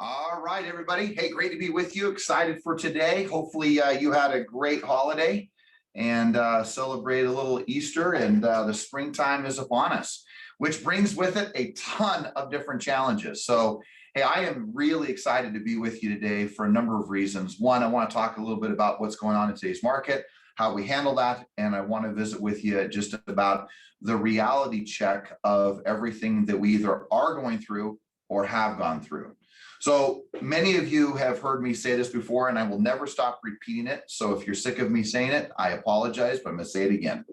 All right, everybody. Hey, great to be with you. Excited for today. Hopefully, you had a great holiday and celebrate a little Easter, and the springtime is upon us, which brings with it a ton of different challenges. So, hey, I am really excited to be with you today for a number of reasons. One, I want to talk a little bit about what's going on in today's market, how we handle that, and I want to visit with you just about the reality check of everything that we either are going through or have gone through. So many of you have heard me say this before, and I will never stop repeating it. So if you're sick of me saying it, I apologize, but I'm going to say it again.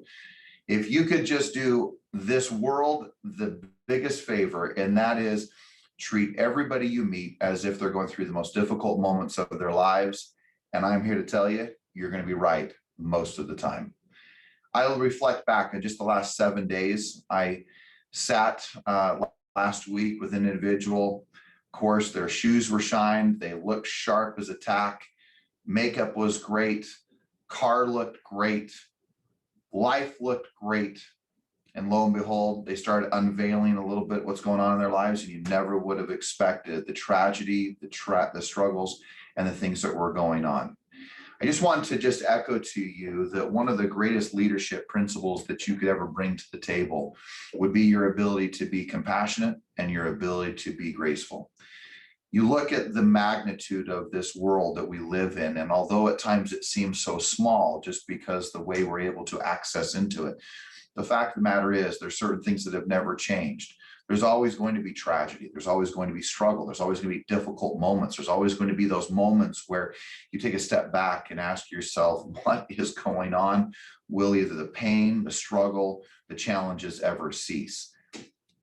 If you could just do this world the biggest favor, and that is treat everybody you meet as if they're going through the most difficult moments of their lives. And I'm here to tell you, you're going to be right most of the time. I'll reflect back on just the last 7 days. I sat last week with an individual. Of course, their shoes were shined. They looked sharp as a tack. Makeup was great. Car looked great. Life looked great. And lo and behold, they started unveiling a little bit what's going on in their lives, and you never would have expected the tragedy, the struggles, and the things that were going on. I just want to just echo to you that one of the greatest leadership principles that you could ever bring to the table would be your ability to be compassionate and your ability to be graceful. You look at the magnitude of this world that we live in, and although at times it seems so small just because the way we're able to access into it, the fact of the matter is there's certain things that have never changed. There's always going to be tragedy. There's always going to be struggle. There's always going to be difficult moments. There's always going to be those moments where you take a step back and ask yourself, what is going on? Will either the pain, the struggle, the challenges ever cease?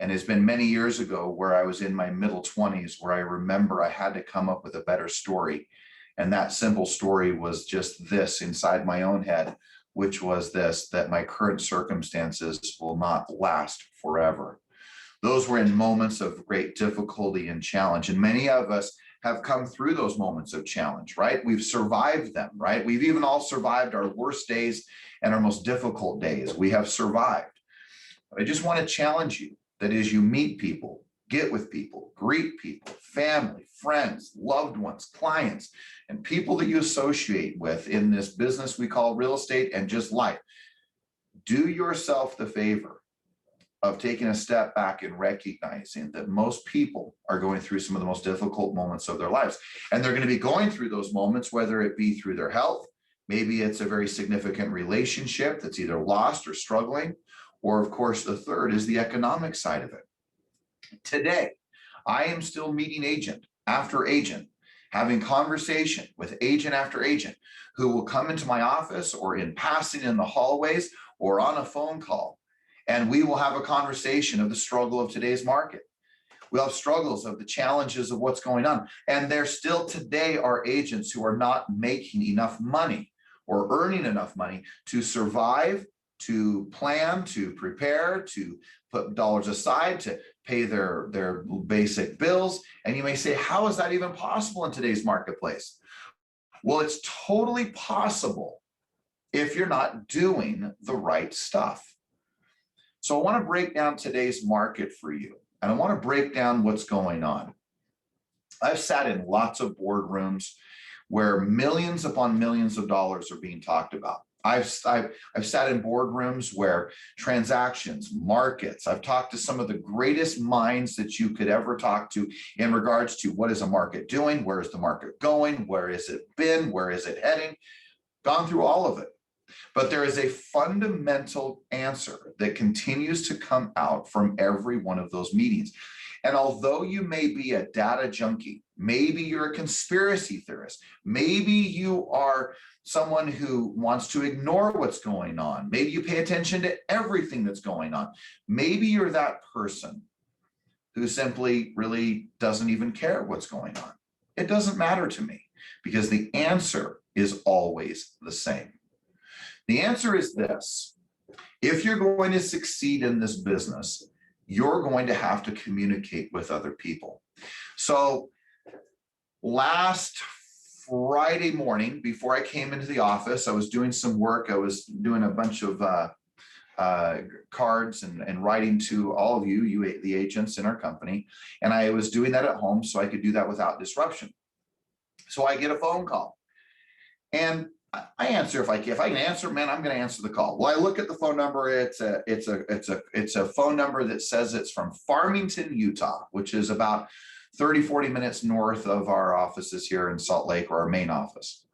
And it's been many years ago where I was in my middle 20s where I remember I had to come up with a better story. And that simple story was just this inside my own head, which was this, that my current circumstances will not last forever. Those were in moments of great difficulty and challenge. And many of us have come through those moments of challenge, right? We've survived them, right? We've even all survived our worst days and our most difficult days. We have survived. But I just want to challenge you that as you meet people, get with people, greet people, family, friends, loved ones, clients, and people that you associate with in this business we call real estate and just life, do yourself the favor of taking a step back and recognizing that most people are going through some of the most difficult moments of their lives. And they're going to be going through those moments, whether it be through their health, maybe it's a very significant relationship that's either lost or struggling, or of course, the third is the economic side of it. Today, I am still meeting agent after agent, having conversation with agent after agent who will come into my office or in passing in the hallways or on a phone call. And we will have a conversation of the struggle of today's market. We'll have struggles of the challenges of what's going on. And there still today are agents who are not making enough money or earning enough money to survive, to plan, to prepare, to put dollars aside, to pay their basic bills. And you may say, how is that even possible in today's marketplace? Well, it's totally possible if you're not doing the right stuff. So I want to break down today's market for you, and I want to break down what's going on. I've sat in lots of boardrooms where millions upon millions of dollars are being talked about. I've sat in boardrooms where transactions, markets, I've talked to some of the greatest minds that you could ever talk to in regards to what is a market doing, where is the market going, where has it been, where is it heading, gone through all of it. But there is a fundamental answer that continues to come out from every one of those meetings. And although you may be a data junkie, maybe you're a conspiracy theorist, maybe you are someone who wants to ignore what's going on, maybe you pay attention to everything that's going on, maybe you're that person who simply really doesn't even care what's going on. It doesn't matter to me because the answer is always the same. The answer is this: if you're going to succeed in this business, you're going to have to communicate with other people. So last Friday morning, before I came into the office, I was doing some work. I was doing a bunch of cards and writing to all of you, the agents in our company. And I was doing that at home so I could do that without disruption. So I get a phone call and I answer if I can answer, man, I'm going to answer the call. Well, I look at the phone number. It's a phone number that says it's from Farmington, Utah, which is about 30, 40 minutes north of our offices here in Salt Lake, or our main office.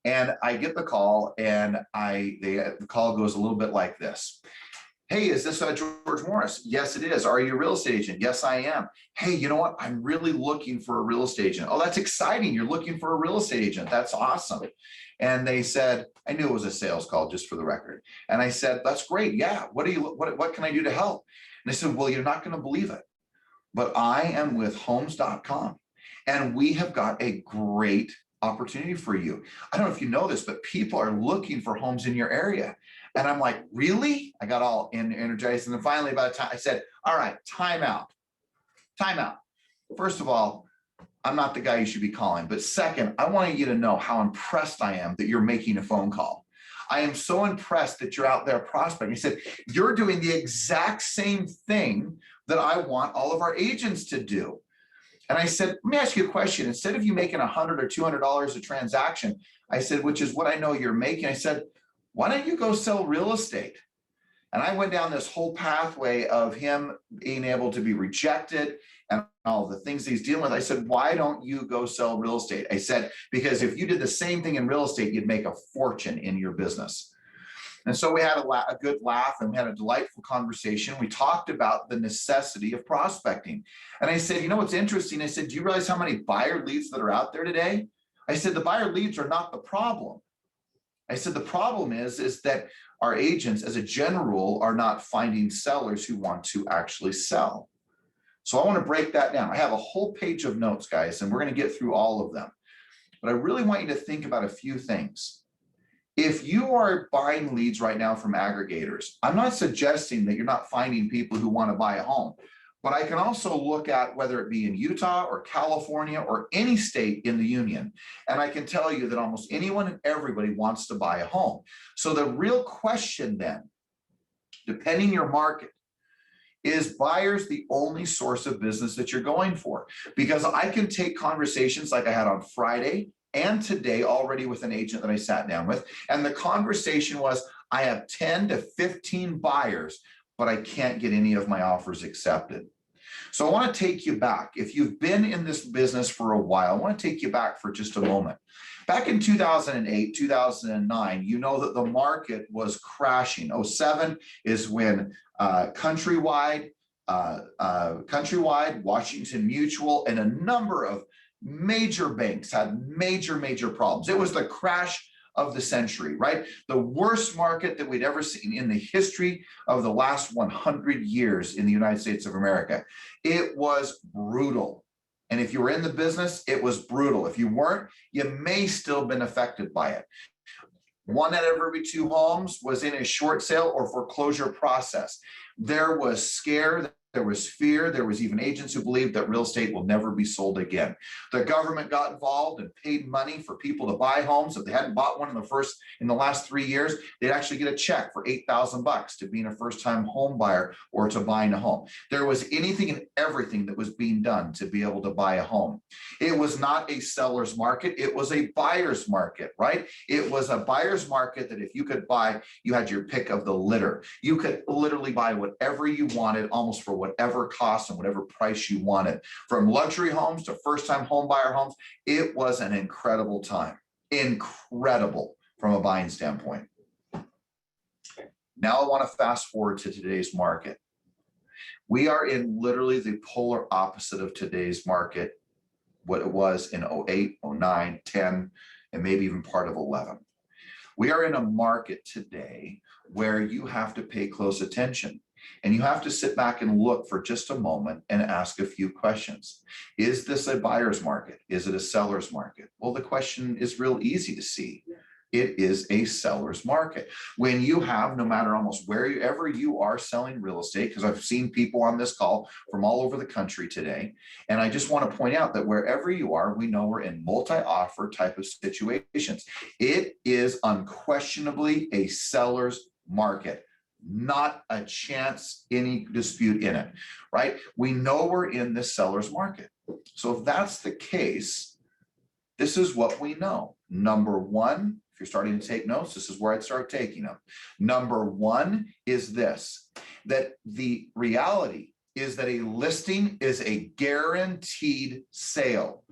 And I get the call, and the call goes a little bit like this. Hey, is this George Morris? Yes, it is. Are you a real estate agent? Yes, I am. Hey, you know what? I'm really looking for a real estate agent. Oh, that's exciting. You're looking for a real estate agent. That's awesome. And they said, I knew it was a sales call, just for the record. And I said, that's great. Yeah. What can I do to help? And they said, well, you're not going to believe it, but I am with homes.com, and we have got a great opportunity for you. I don't know if you know this, but people are looking for homes in your area. And I'm like, really? I got all energized. And then finally, by the time I said, all right, time out. First of all, I'm not the guy you should be calling. But second, I want you to know how impressed I am that you're making a phone call. I am so impressed that you're out there prospecting. He said, you're doing the exact same thing that I want all of our agents to do. And I said, let me ask you a question. Instead of you making $100 or $200 a transaction, I said, which is what I know you're making, I said, why don't you go sell real estate? And I went down this whole pathway of him being able to be rejected and all the things he's dealing with. I said, why don't you go sell real estate? I said, because if you did the same thing in real estate, you'd make a fortune in your business. And so we had a good laugh, and we had a delightful conversation. We talked about the necessity of prospecting. And I said, you know what's interesting? I said, do you realize how many buyer leads that are out there today? I said, the buyer leads are not the problem. I said, the problem is that our agents, as a general rule, are not finding sellers who want to actually sell. So I want to break that down. I have a whole page of notes, guys, and we're going to get through all of them. But I really want you to think about a few things. If you are buying leads right now from aggregators, I'm not suggesting that you're not finding people who want to buy a home. But I can also look at whether it be in Utah or California or any state in the union. And I can tell you that almost anyone and everybody wants to buy a home. So the real question then, depending your market, is buyers the only source of business that you're going for? Because I can take conversations like I had on Friday and today already with an agent that I sat down with. And the conversation was, I have 10 to 15 buyers, but I can't get any of my offers accepted. So I want to take you back. If you've been in this business for a while, I want to take you back for just a moment. Back in 2008, 2009, you know that the market was crashing. 2007 is when Countrywide, Washington Mutual, and a number of major banks had major problems. It was the crash of the century, right? The worst market that we'd ever seen in the history of the last 100 years in the United States of America. It was brutal. And if you were in the business, it was brutal. If you weren't, you may still been affected by it. 1 out of every 2 homes was in a short sale or foreclosure process. There was scare, there was fear, there was even agents who believed that real estate will never be sold again. The government got involved and paid money for people to buy homes. If they hadn't bought one in the last 3 years, they'd actually get a check for $8,000 to being a first-time home buyer or to buying a home. There was anything and everything that was being done to be able to buy a home. It was not a seller's market, it was a buyer's market, right? It was a buyer's market that if you could buy, you had your pick of the litter. You could literally buy whatever you wanted, almost for whatever cost and whatever price you wanted. From luxury homes to first-time home buyer homes, it was an incredible time. Incredible from a buying standpoint. Now I want to fast forward to today's market. We are in literally the polar opposite of today's market, what it was in 08, 09, 10, and maybe even part of 11. We are in a market today where you have to pay close attention. And you have to sit back and look for just a moment and ask a few questions. Is this a buyer's market? Is it a seller's market? Well, the question is real easy to see. It is a seller's market. When you have, no matter almost wherever you are selling real estate, because I've seen people on this call from all over the country today, and I just want to point out that wherever you are, we know we're in multi-offer type of situations. It is unquestionably a seller's market. Not a chance, any dispute in it, right? We know we're in the seller's market. So if that's the case, this is what we know. Number one, if you're starting to take notes, this is where I'd start taking them. Number one is this, that the reality is that a listing is a guaranteed sale.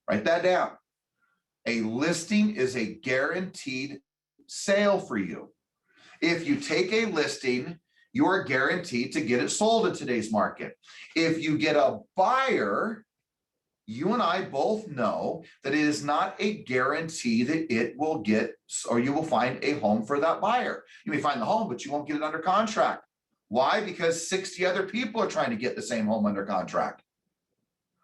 Write that down. A listing is a guaranteed sale for you. If you take a listing, you are guaranteed to get it sold in today's market. If you get a buyer, you and I both know that it is not a guarantee that it will get, or you will find a home for that buyer. You may find the home, but you won't get it under contract. Why? Because 60 other people are trying to get the same home under contract.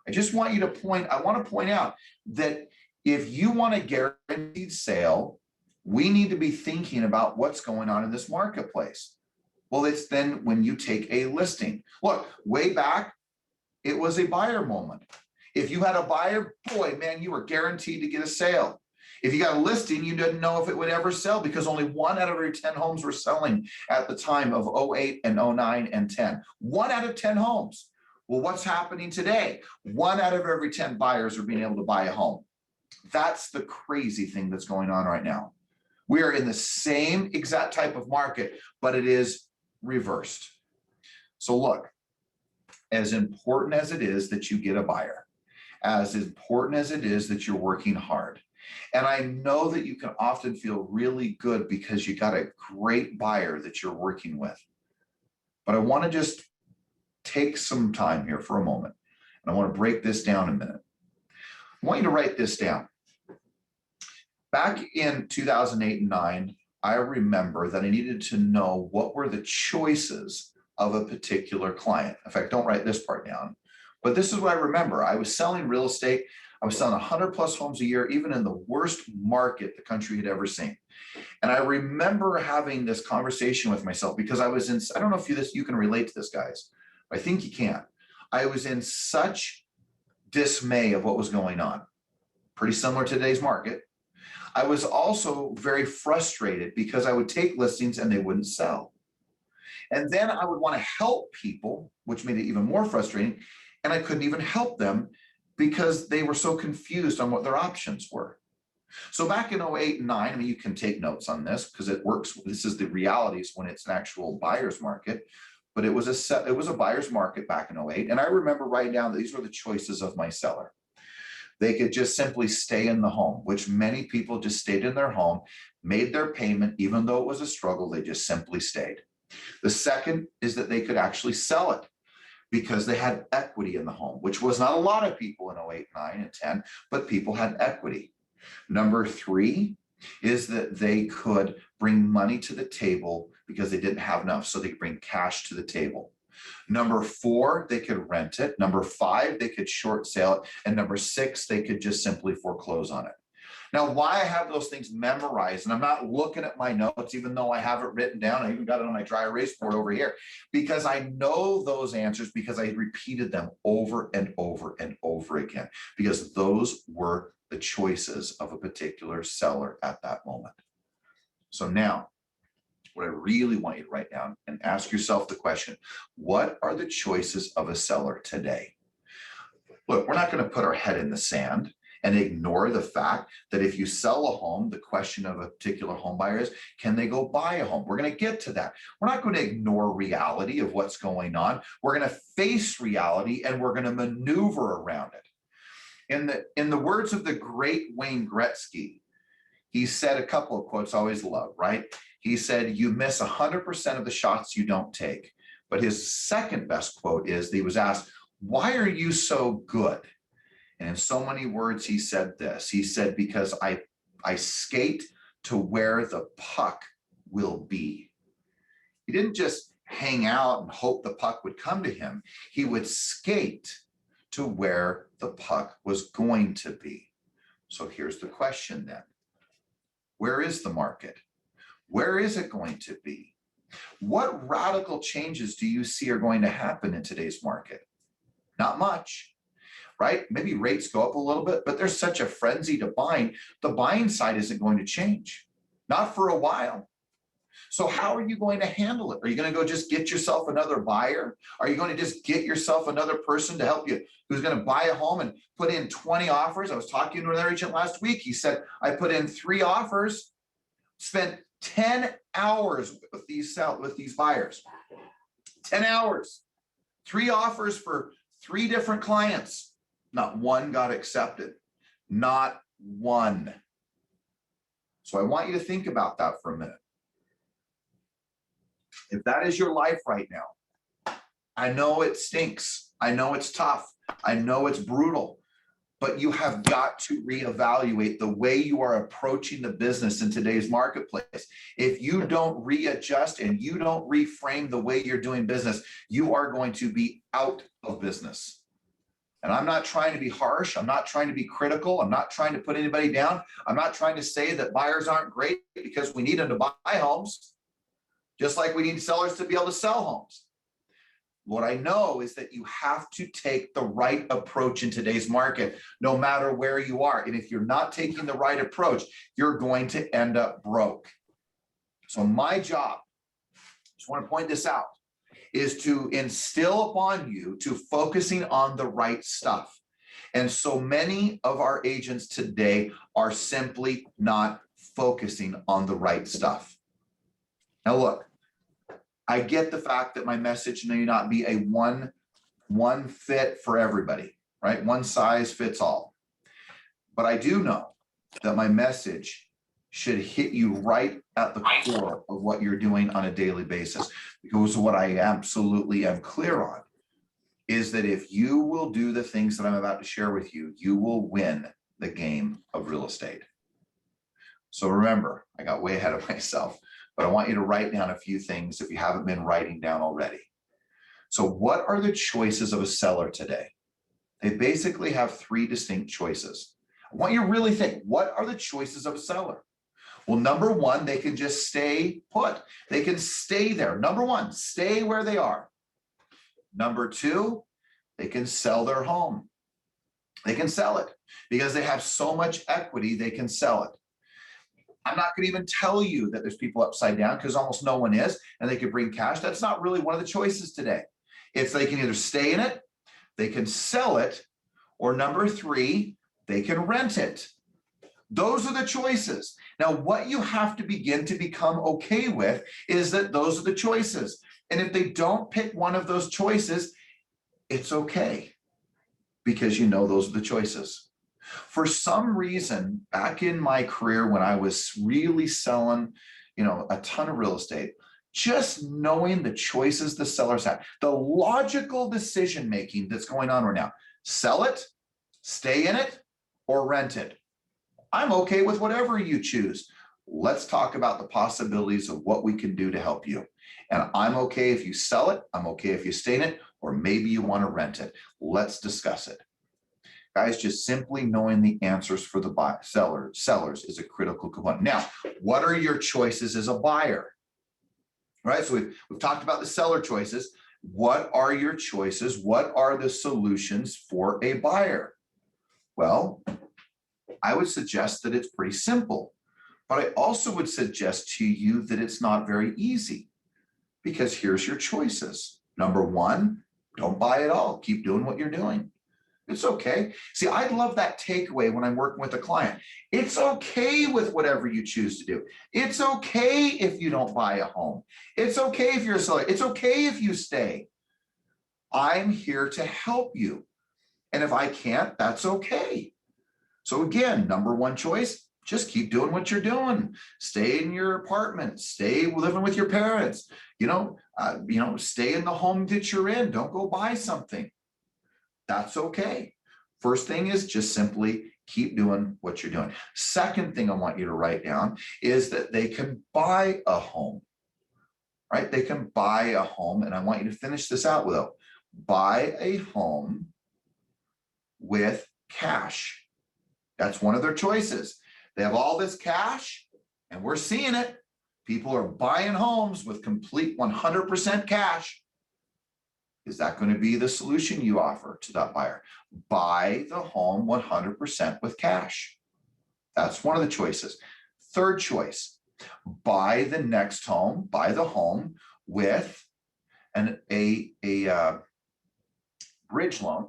I want to point out that if you want a guaranteed sale, we need to be thinking about what's going on in this marketplace. Well, it's then when you take a listing. Look, way back, it was a buyer moment. If you had a buyer, boy, man, you were guaranteed to get a sale. If you got a listing, you didn't know if it would ever sell because only 1 out of every 10 homes were selling at the time of 08 and 09 and 10. 1 out of 10 homes. Well, what's happening today? 1 out of every 10 buyers are being able to buy a home. That's the crazy thing that's going on right now. We are in the same exact type of market, but it is reversed. So look, as important as it is that you get a buyer, as important as it is that you're working hard, and I know that you can often feel really good because you got a great buyer that you're working with. But I want to just take some time here for a moment, and I want to break this down a minute. I want you to write this down. Back in 2008 and 9, I remember that I needed to know what were the choices of a particular client. In fact, don't write this part down, but this is what I remember. I was selling real estate. I was selling 100 plus homes a year, even in the worst market the country had ever seen. And I remember having this conversation with myself because I was in, I don't know if you can relate to this, guys. I think you can. I was in such dismay of what was going on. Pretty similar to today's market. I was also very frustrated because I would take listings and they wouldn't sell. And then I would want to help people, which made it even more frustrating. And I couldn't even help them because they were so confused on what their options were. So back in 08 and 9, I mean, you can take notes on this because it works. This is the realities when it's an actual buyer's market, but it was a buyer's market back in 08. And I remember writing down that these were the choices of my seller. They could just simply stay in the home, which many people just stayed in their home, made their payment, even though it was a struggle, they just simply stayed. The second is that they could actually sell it because they had equity in the home, which was not a lot of people in 08, 9, and 10, but people had equity. Number 3 is that they could bring money to the table because they didn't have enough, so they could bring cash to the table. Number 4, they could rent it. Number 5, they could short sale it. And number 6, they could just simply foreclose on it. Now, why I have those things memorized, and I'm not looking at my notes, even though I have it written down, I even got it on my dry erase board over here, because I know those answers because I repeated them over and over and over again, because those were the choices of a particular seller at that moment. So now, what I really want you to write down and ask yourself the question, what are the choices of a seller today? Look, we're not going to put our head in the sand and ignore the fact that if you sell a home, the question of a particular home buyer is, can they go buy a home? We're going to get to that. We're not going to ignore reality of what's going on. We're going to face reality and we're going to maneuver around it. In the words of the great Wayne Gretzky, he said a couple of quotes I always love, right? He said, you miss 100% of the shots you don't take. But his second best quote is, he was asked, why are you so good? And in so many words, he said this. He said, because I skate to where the puck will be. He didn't just hang out and hope the puck would come to him. He would skate to where the puck was going to be. So here's the question then. Where is the market? Where is it going to be? What radical changes do you see are going to happen in today's market? Not much. Right? Maybe rates go up a little bit, but there's such a frenzy to buying. The buying side isn't going to change, not for a while. So how are you going to handle it? Are you going to go just get yourself another buyer? Are you going to just get yourself another person to help you who's going to buy a home and put in 20 offers? I was talking to another agent last week. He said, I put in 3 offers, spent 10 hours with these buyers. 10 hours, 3 offers for 3 different clients. Not one got accepted. Not one. So I want you to think about that for a minute. If that is your life right now, I know it stinks. I know it's tough. I know it's brutal, but you have got to reevaluate the way you are approaching the business in today's marketplace. If you don't readjust and you don't reframe the way you're doing business, you are going to be out of business. And I'm not trying to be harsh. I'm not trying to be critical. I'm not trying to put anybody down. I'm not trying to say that buyers aren't great, because we need them to buy homes, just like we need sellers to be able to sell homes. What I know is that you have to take the right approach in today's market, no matter where you are. And if you're not taking the right approach, you're going to end up broke. So my job, just want to point this out, is to instill upon you to focusing on the right stuff. And so many of our agents today are simply not focusing on the right stuff. Now look, I get the fact that my message may not be a one fit for everybody, right? One size fits all. But I do know that my message should hit you right at the core of what you're doing on a daily basis. Because what I absolutely am clear on is that if you will do the things that I'm about to share with you, you will win the game of real estate. So remember, I got way ahead of myself, but I want you to write down a few things if you haven't been writing down already. So what are the choices of a seller today? They basically have 3 distinct choices. I want you to really think, what are the choices of a seller? Well, number one, they can just stay put. They can stay there. Number one, stay where they are. Number 2, they can sell their home. They can sell it because they have so much equity, they can sell it. I'm not going to even tell you that there's people upside down, because almost no one is, and they could bring cash. That's not really one of the choices today. It's they can either stay in it, they can sell it, or number 3, they can rent it. Those are the choices. Now, what you have to begin to become okay with is that those are the choices. And if they don't pick one of those choices, it's okay, because you know those are the choices. For some reason, back in my career when I was really selling, a ton of real estate, just knowing the choices the sellers had, the logical decision-making that's going on right now, sell it, stay in it, or rent it. I'm okay with whatever you choose. Let's talk about the possibilities of what we can do to help you. And I'm okay if you sell it, I'm okay if you stay in it, or maybe you want to rent it. Let's discuss it. Guys, just simply knowing the answers for the sellers is a critical component. Now, what are your choices as a buyer? Right, so we've talked about the seller choices. What are your choices? What are the solutions for a buyer? Well, I would suggest that it's pretty simple, but I also would suggest to you that it's not very easy, because here's your choices. Number 1, don't buy at all. Keep doing what you're doing. It's okay. See, I love that takeaway when I'm working with a client. It's okay with whatever you choose to do. It's okay if you don't buy a home. It's okay if you're a seller. It's okay if you stay. I'm here to help you. And if I can't, that's okay. So again, number 1 choice, just keep doing what you're doing. Stay in your apartment, stay living with your parents, stay in the home that you're in. Don't go buy something. That's okay. First thing is just simply keep doing what you're doing. Second thing I want you to write down is that they can buy a home, right? They can buy a home. And I want you to finish this out with buy a home with cash. That's one of their choices. They have all this cash, and we're seeing it. People are buying homes with complete 100% cash. Is that going to be the solution you offer to that buyer? Buy the home 100% with cash. That's one of the choices. Third choice, Buy the next home, buy the home with a bridge loan,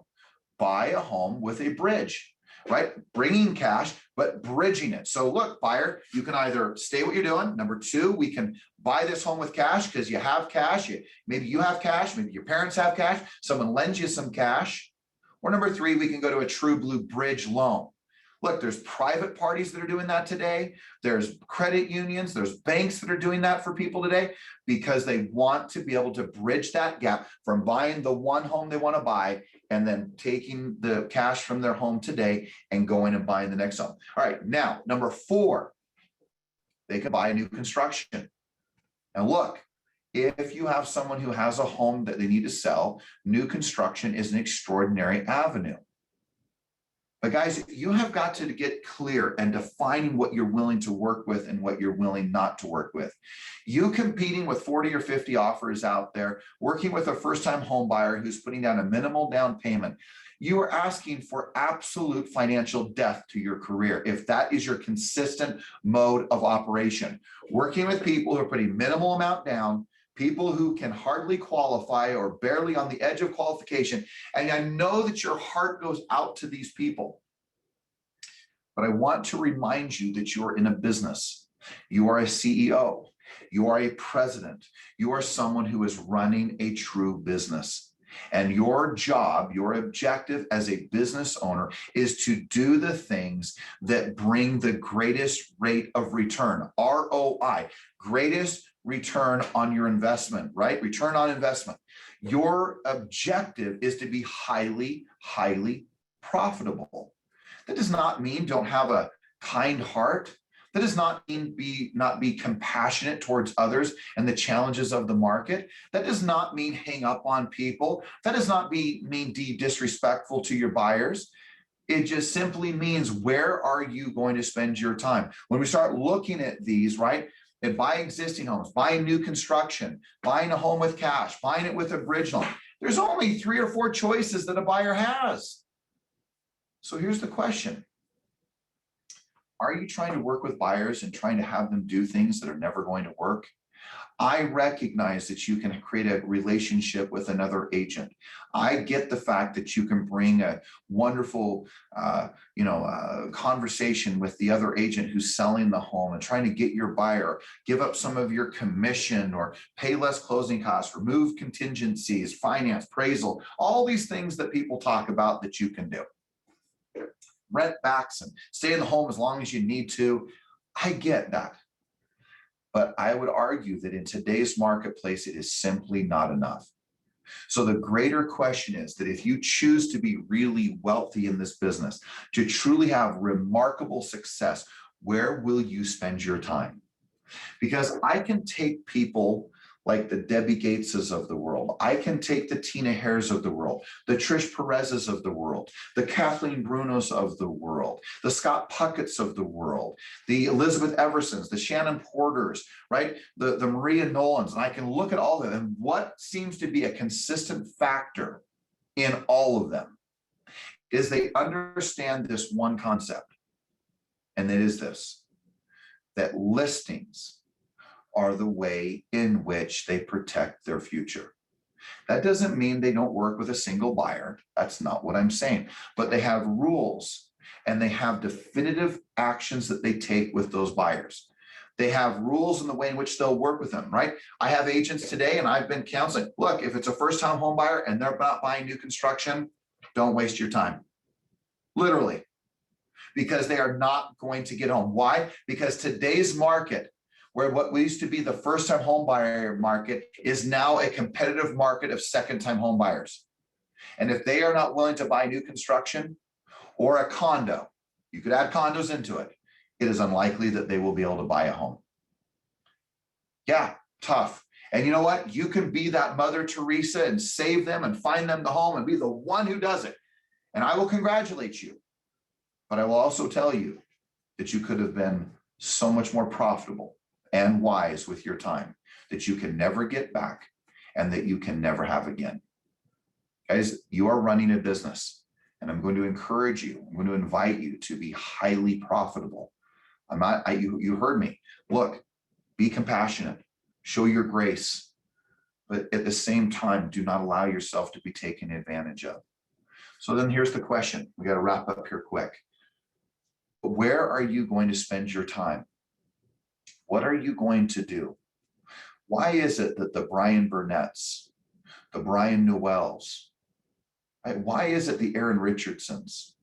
buy a home with a bridge, right? Bringing cash, but bridging it. So look, buyer, you can either stay what you're doing. Number two, we can buy this home with cash because you have cash. Maybe you have cash, maybe your parents have cash, someone lends you some cash. Or number three, we can go to a true blue bridge loan. Look, there's private parties that are doing that today. There's credit unions, there's banks that are doing that for people today because they want to be able to bridge that gap from buying the one home they want to buy and then taking the cash from their home today and going and buying the next home. All right, now, number four, they can buy a new construction. And look, if you have someone who has a home that they need to sell, new construction is an extraordinary avenue. But guys, you have got to get clear and defining what you're willing to work with and what you're willing not to work with. You competing with 40 or 50 offers out there, working with a first-time home buyer who's putting down a minimal down payment, you are asking for absolute financial death to your career if that is your consistent mode of operation. Working with people who are putting minimal amount down, people who can hardly qualify or barely on the edge of qualification. And I know that your heart goes out to these people, but I want to remind you that you're in a business. You are a CEO. You are a president. You are someone who is running a true business. And your job, your objective as a business owner is to do the things that bring the greatest rate of return, ROI, greatest return on your investment, right? Return on investment. Your objective is to be highly, highly profitable. That does not mean don't have a kind heart. That does not mean not be compassionate towards others and the challenges of the market. That does not mean hang up on people. That does not mean be disrespectful to your buyers. It just simply means, where are you going to spend your time? When we start looking at these, right? And buying existing homes, buying new construction, buying a home with cash, buying it with a bridge loan. There's only 3 or 4 choices that a buyer has. So here's the question. Are you trying to work with buyers and trying to have them do things that are never going to work? I recognize that you can create a relationship with another agent. I get the fact that you can bring a wonderful, conversation with the other agent who's selling the home and trying to get your buyer, give up some of your commission or pay less closing costs, remove contingencies, finance, appraisal, all these things that people talk about that you can do. Rent backs and stay in the home as long as you need to. I get that. But I would argue that in today's marketplace, it is simply not enough. So the greater question is that if you choose to be really wealthy in this business, to truly have remarkable success, where will you spend your time? Because I can take people like the Debbie Gateses of the world. I can take the Tina Hares of the world, the Trish Perez's of the world, the Kathleen Brunos of the world, the Scott Puckett's of the world, the Elizabeth Eversons, the Shannon Porters, right? The Maria Nolans. And I can look at all of them. And what seems to be a consistent factor in all of them is they understand this one concept. And it is this, that listings are the way in which they protect their future. That doesn't mean they don't work with a single buyer. That's not what I'm saying. But they have rules and they have definitive actions that they take with those buyers. They have rules in the way in which they'll work with them, right? I have agents today and I've been counseling. Look, if it's a first-time home buyer and they're not buying new construction, don't waste your time. Literally. Because they are not going to get home. Why? Because today's market, where what used to be the first-time home buyer market is now a competitive market of second-time home buyers. And if they are not willing to buy new construction or a condo, you could add condos into it, it is unlikely that they will be able to buy a home. Yeah, tough. And you know what? You can be that Mother Teresa and save them and find them the home and be the one who does it. And I will congratulate you. But I will also tell you that you could have been so much more profitable and wise with your time that you can never get back and that you can never have again. Guys, you are running a business and I'm going to encourage you, I'm going to invite you to be highly profitable. You heard me. Look, Be compassionate, show your grace, but at the same time, do not allow yourself to be taken advantage of. So then here's the question. We got to wrap up here quick. Where are you going to spend your time? What are you going to do? Why is it that the Brian Burnett's, the Brian Newells, right? Why is it the Aaron Richardsons?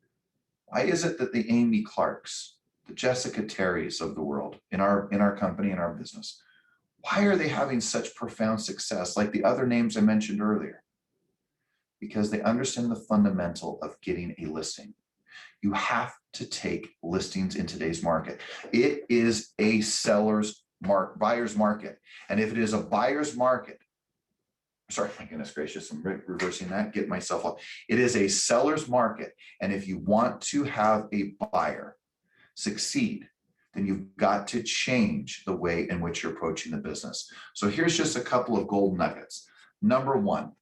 Why is it that the Amy Clarks, the Jessica Terrys of the world in our company, in our business, why are they having such profound success like the other names I mentioned earlier? Because they understand the fundamental of getting a listing. You have to take listings in today's market. It is a buyer's market. And if it is a buyer's market, sorry, my goodness gracious, I'm reversing that, get myself off. It is a seller's market. And if you want to have a buyer succeed, then you've got to change the way in which you're approaching the business. So here's just a couple of gold nuggets. Number one,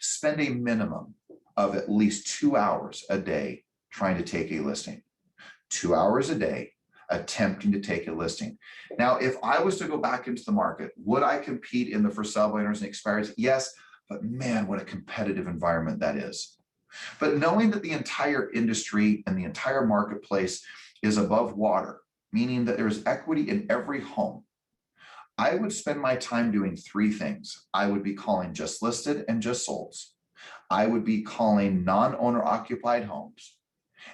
spend a minimum of at least 2 hours a day trying to take a listing. 2 hours a day attempting to take a listing. Now, if I was to go back into the market, would I compete in the for sale by owners and expireds? Yes, but man, what a competitive environment that is. But knowing that the entire industry and the entire marketplace is above water, meaning that there's equity in every home, I would spend my time doing three things. I would be calling just listed and just solds. I would be calling non-owner occupied homes.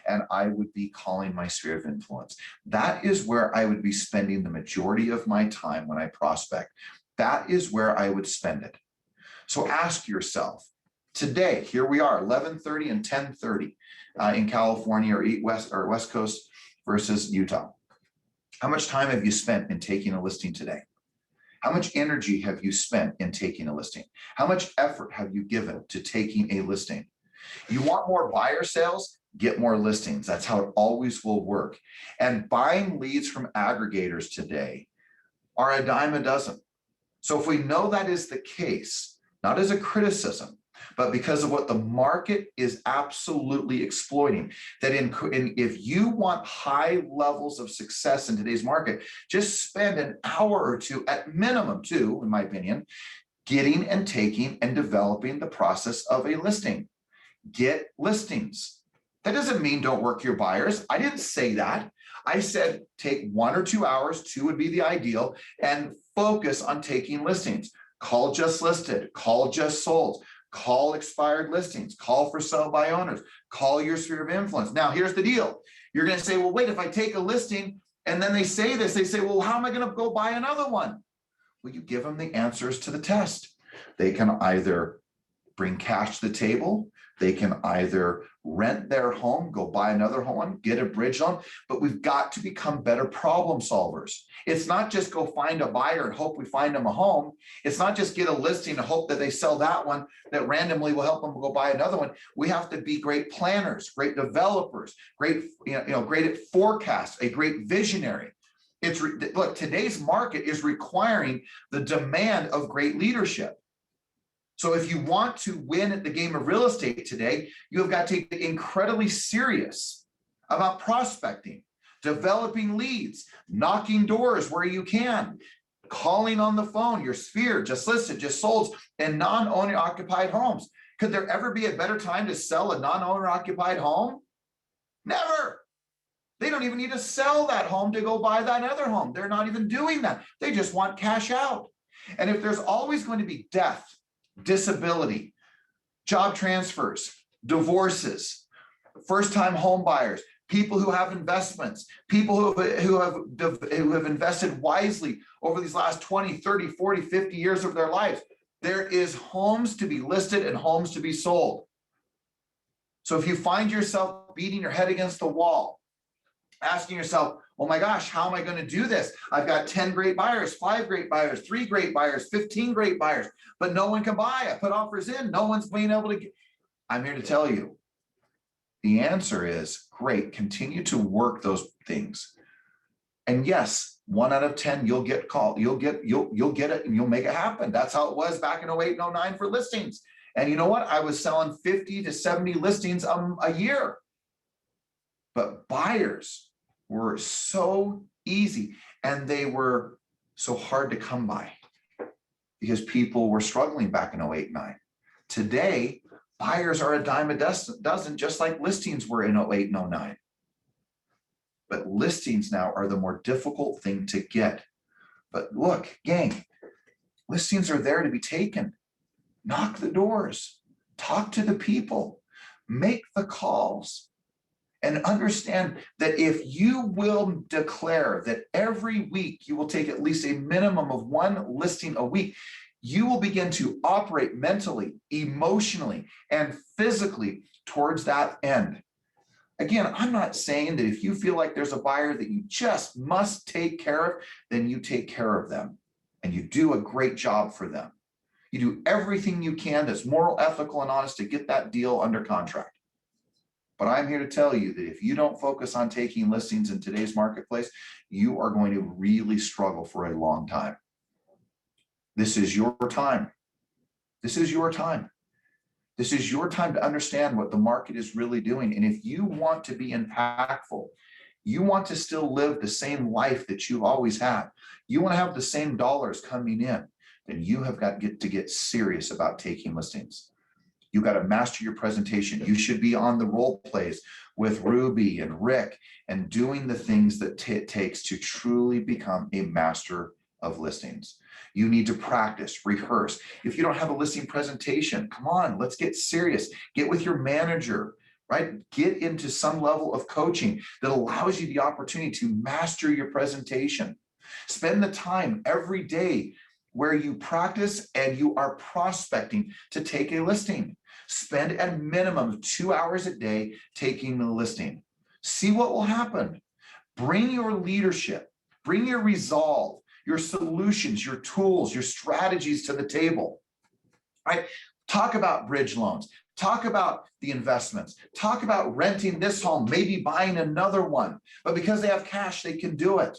And I would be calling my sphere of influence. That is where I would be spending the majority of my time when I prospect. That is where I would spend it. So ask yourself, today, here we are, 11:30 and 10:30 in California or West Coast versus Utah. How much time have you spent in taking a listing today? How much energy have you spent in taking a listing? How much effort have you given to taking a listing? You want more buyer sales? Get more listings. That's how it always will work. And buying leads from aggregators today are a dime a dozen. So if we know that is the case, not as a criticism, but because of what the market is absolutely exploiting, that if you want high levels of success in today's market, just spend an hour or two, at minimum two, in my opinion, getting and taking and developing the process of a listing. Get listings. That doesn't mean don't work your buyers. I didn't say that. I said take 1 or 2 hours, 2 would be the ideal, and focus on taking listings. Call just listed, call just sold, call expired listings, call for sale by owners, call your sphere of influence. Now, here's the deal. You're going to say, well, wait, if I take a listing and then they say this, they say, well, how am I going to go buy another one? Well, you give them the answers to the test. They can either bring cash to the table. They can either rent their home, go buy another home, get a bridge loan, but we've got to become better problem solvers. It's not just go find a buyer and hope we find them a home. It's not just get a listing and hope that they sell that one that randomly will help them go buy another one. We have to be great planners, great developers, great, great at forecasts, a great visionary. Look, today's market is requiring the demand of great leadership. So if you want to win at the game of real estate today, you have got to get incredibly serious about prospecting, developing leads, knocking doors where you can, calling on the phone, your sphere, just listed, just sold, and non-owner occupied homes. Could there ever be a better time to sell a non-owner occupied home? Never. They don't even need to sell that home to go buy that other home. They're not even doing that. They just want cash out. And if there's always going to be death, disability, job transfers, divorces, first-time home buyers, people who have investments, people who have invested wisely over these last 20, 30, 40, 50 years of their lives. There is homes to be listed and homes to be sold. So if you find yourself beating your head against the wall, asking yourself, oh my gosh, how am I going to do this? I've got 10 great buyers, 5 great buyers, 3 great buyers, 15 great buyers, but no one can buy. I put offers in. No one's being able to get. I'm here to tell you, the answer is great. Continue to work those things. And yes, 1 out of 10, you'll get called. You'll get it and you'll make it happen. That's how it was back in 08 and 09 for listings. And you know what? I was selling 50 to 70 listings a year. But buyers were so easy, and they were so hard to come by because people were struggling back in 08, 09. Today, buyers are a dime a dozen, just like listings were in 08 and 09. But listings now are the more difficult thing to get. But look, gang, listings are there to be taken. Knock the doors, talk to the people, make the calls, and understand that if you will declare that every week you will take at least a minimum of one listing a week, you will begin to operate mentally, emotionally, and physically towards that end. Again, I'm not saying that if you feel like there's a buyer that you just must take care of, then you take care of them and you do a great job for them. You do everything you can that's moral, ethical, and honest to get that deal under contract. But I'm here to tell you that if you don't focus on taking listings in today's marketplace, you are going to really struggle for a long time. This is your time. This is your time. This is your time to understand what the market is really doing. And if you want to be impactful, you want to still live the same life that you've always had, you want to have the same dollars coming in, then you have got to get serious about taking listings. You got to master your presentation. You should be on the role plays with Ruby and Rick and doing the things that it takes to truly become a master of listings. You need to practice, rehearse. If you don't have a listing presentation, come on, let's get serious. Get with your manager, right? Get into some level of coaching that allows you the opportunity to master your presentation. Spend the time every day where you practice and you are prospecting to take a listing. Spend at a minimum 2 hours a day taking the listing. See what will happen. Bring your leadership, bring your resolve, your solutions, your tools, your strategies to the table, right? Talk about bridge loans, talk about the investments, talk about renting this home, maybe buying another one, but because they have cash, they can do it.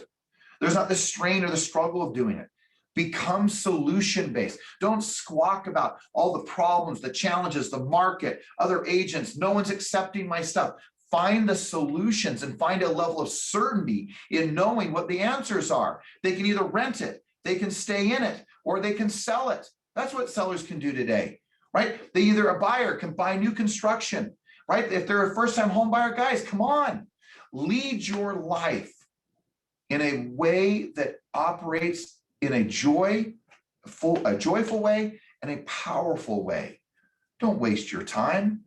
There's not the strain or the struggle of doing it. Become solution-based. Don't squawk about all the problems, the challenges, the market, other agents. No one's accepting my stuff. Find the solutions and find a level of certainty in knowing what the answers are. They can either rent it, they can stay in it, or they can sell it. That's what sellers can do today, right? A buyer can buy new construction, right? If they're a first-time home buyer, guys, come on. Lead your life in a way that operates in a joyful way and a powerful way. Don't waste your time.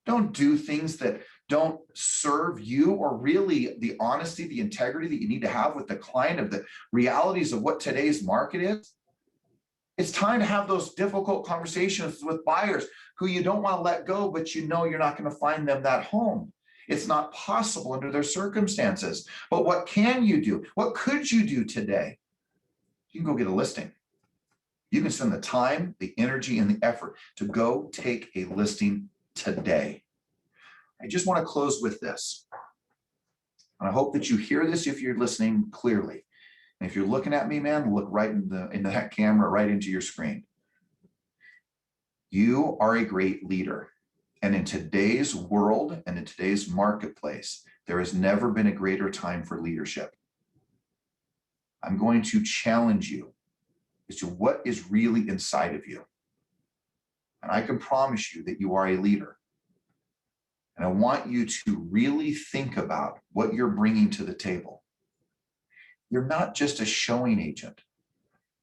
Don't do things that don't serve you or really the honesty, the integrity that you need to have with the client of the realities of what today's market is. It's time to have those difficult conversations with buyers who you don't want to let go, but you know you're not going to find them that home. It's not possible under their circumstances. But what can you do? What could you do today? You can go get a listing. You can spend the time, the energy, and the effort to go take a listing today. I just want to close with this. And I hope that you hear this if you're listening clearly. And if you're looking at me, man, look right into that camera, right into your screen. You are a great leader. And in today's world and in today's marketplace, there has never been a greater time for leadership. I'm going to challenge you as to what is really inside of you. And I can promise you that you are a leader. And I want you to really think about what you're bringing to the table. You're not just a showing agent.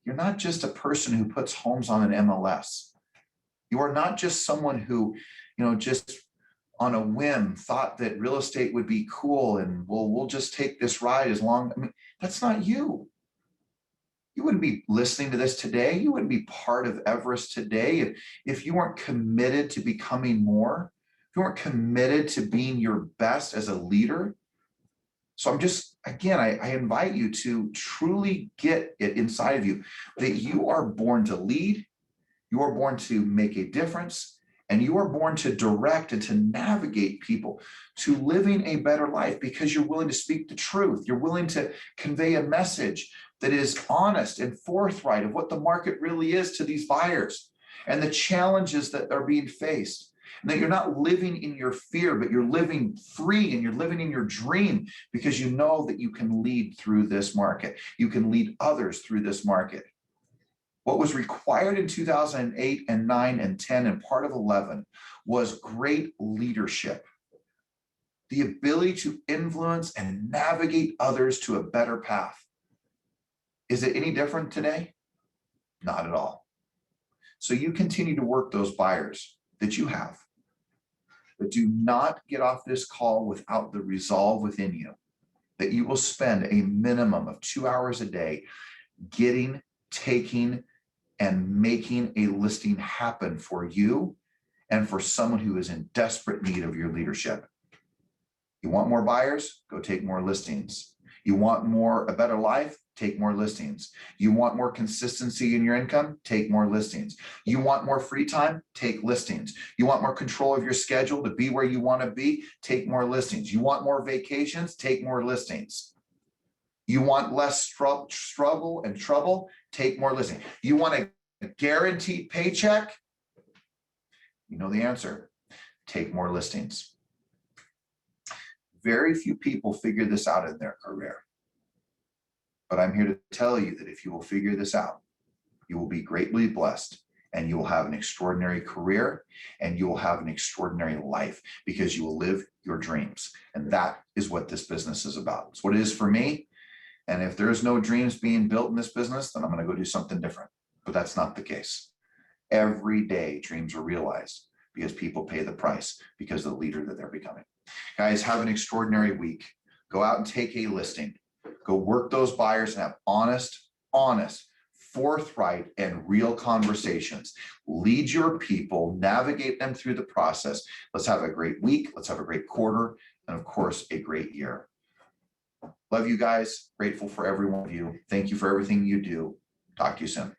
You're not just a person who puts homes on an MLS. You are not just someone who, just on a whim thought that real estate would be cool and we'll just take this ride as long. That's not you. You wouldn't be listening to this today. You wouldn't be part of Everest today if you weren't committed to becoming more, if you weren't committed to being your best as a leader. So I invite you to truly get it inside of you that you are born to lead, you are born to make a difference, and you are born to direct and to navigate people to living a better life because you're willing to speak the truth. You're willing to convey a message that is honest and forthright of what the market really is to these buyers and the challenges that are being faced. and that you're not living in your fear, but you're living free and you're living in your dream because you know that you can lead through this market. You can lead others through this market. What was required in 2008 and 9 and 10 and part of 11 was great leadership, the ability to influence and navigate others to a better path. Is it any different today? Not at all. So you continue to work those buyers that you have, but do not get off this call without the resolve within you that you will spend a minimum of 2 hours a day getting, taking, and making a listing happen for you and for someone who is in desperate need of your leadership. You want more buyers? Go take more listings. You want a better life? Take more listings. You want more consistency in your income? Take more listings. You want more free time? Take listings. You want more control of your schedule to be where you want to be? Take more listings. You want more vacations? Take more listings. You want less struggle and trouble? Take more listings. You want a guaranteed paycheck? You know the answer. Take more listings. Very few people figure this out in their career. But I'm here to tell you that if you will figure this out, you will be greatly blessed and you will have an extraordinary career and you will have an extraordinary life because you will live your dreams. And that is what this business is about. It's what it is for me. And if there's no dreams being built in this business, then I'm going to go do something different. But that's not the case. Every day, dreams are realized because people pay the price because of the leader that they're becoming. Guys, have an extraordinary week. Go out and take a listing. Go work those buyers and have honest, forthright, and real conversations. Lead your people, navigate them through the process. Let's have a great week. Let's have a great quarter. And of course, a great year. Love you guys. Grateful for every one of you. Thank you for everything you do. Talk to you soon.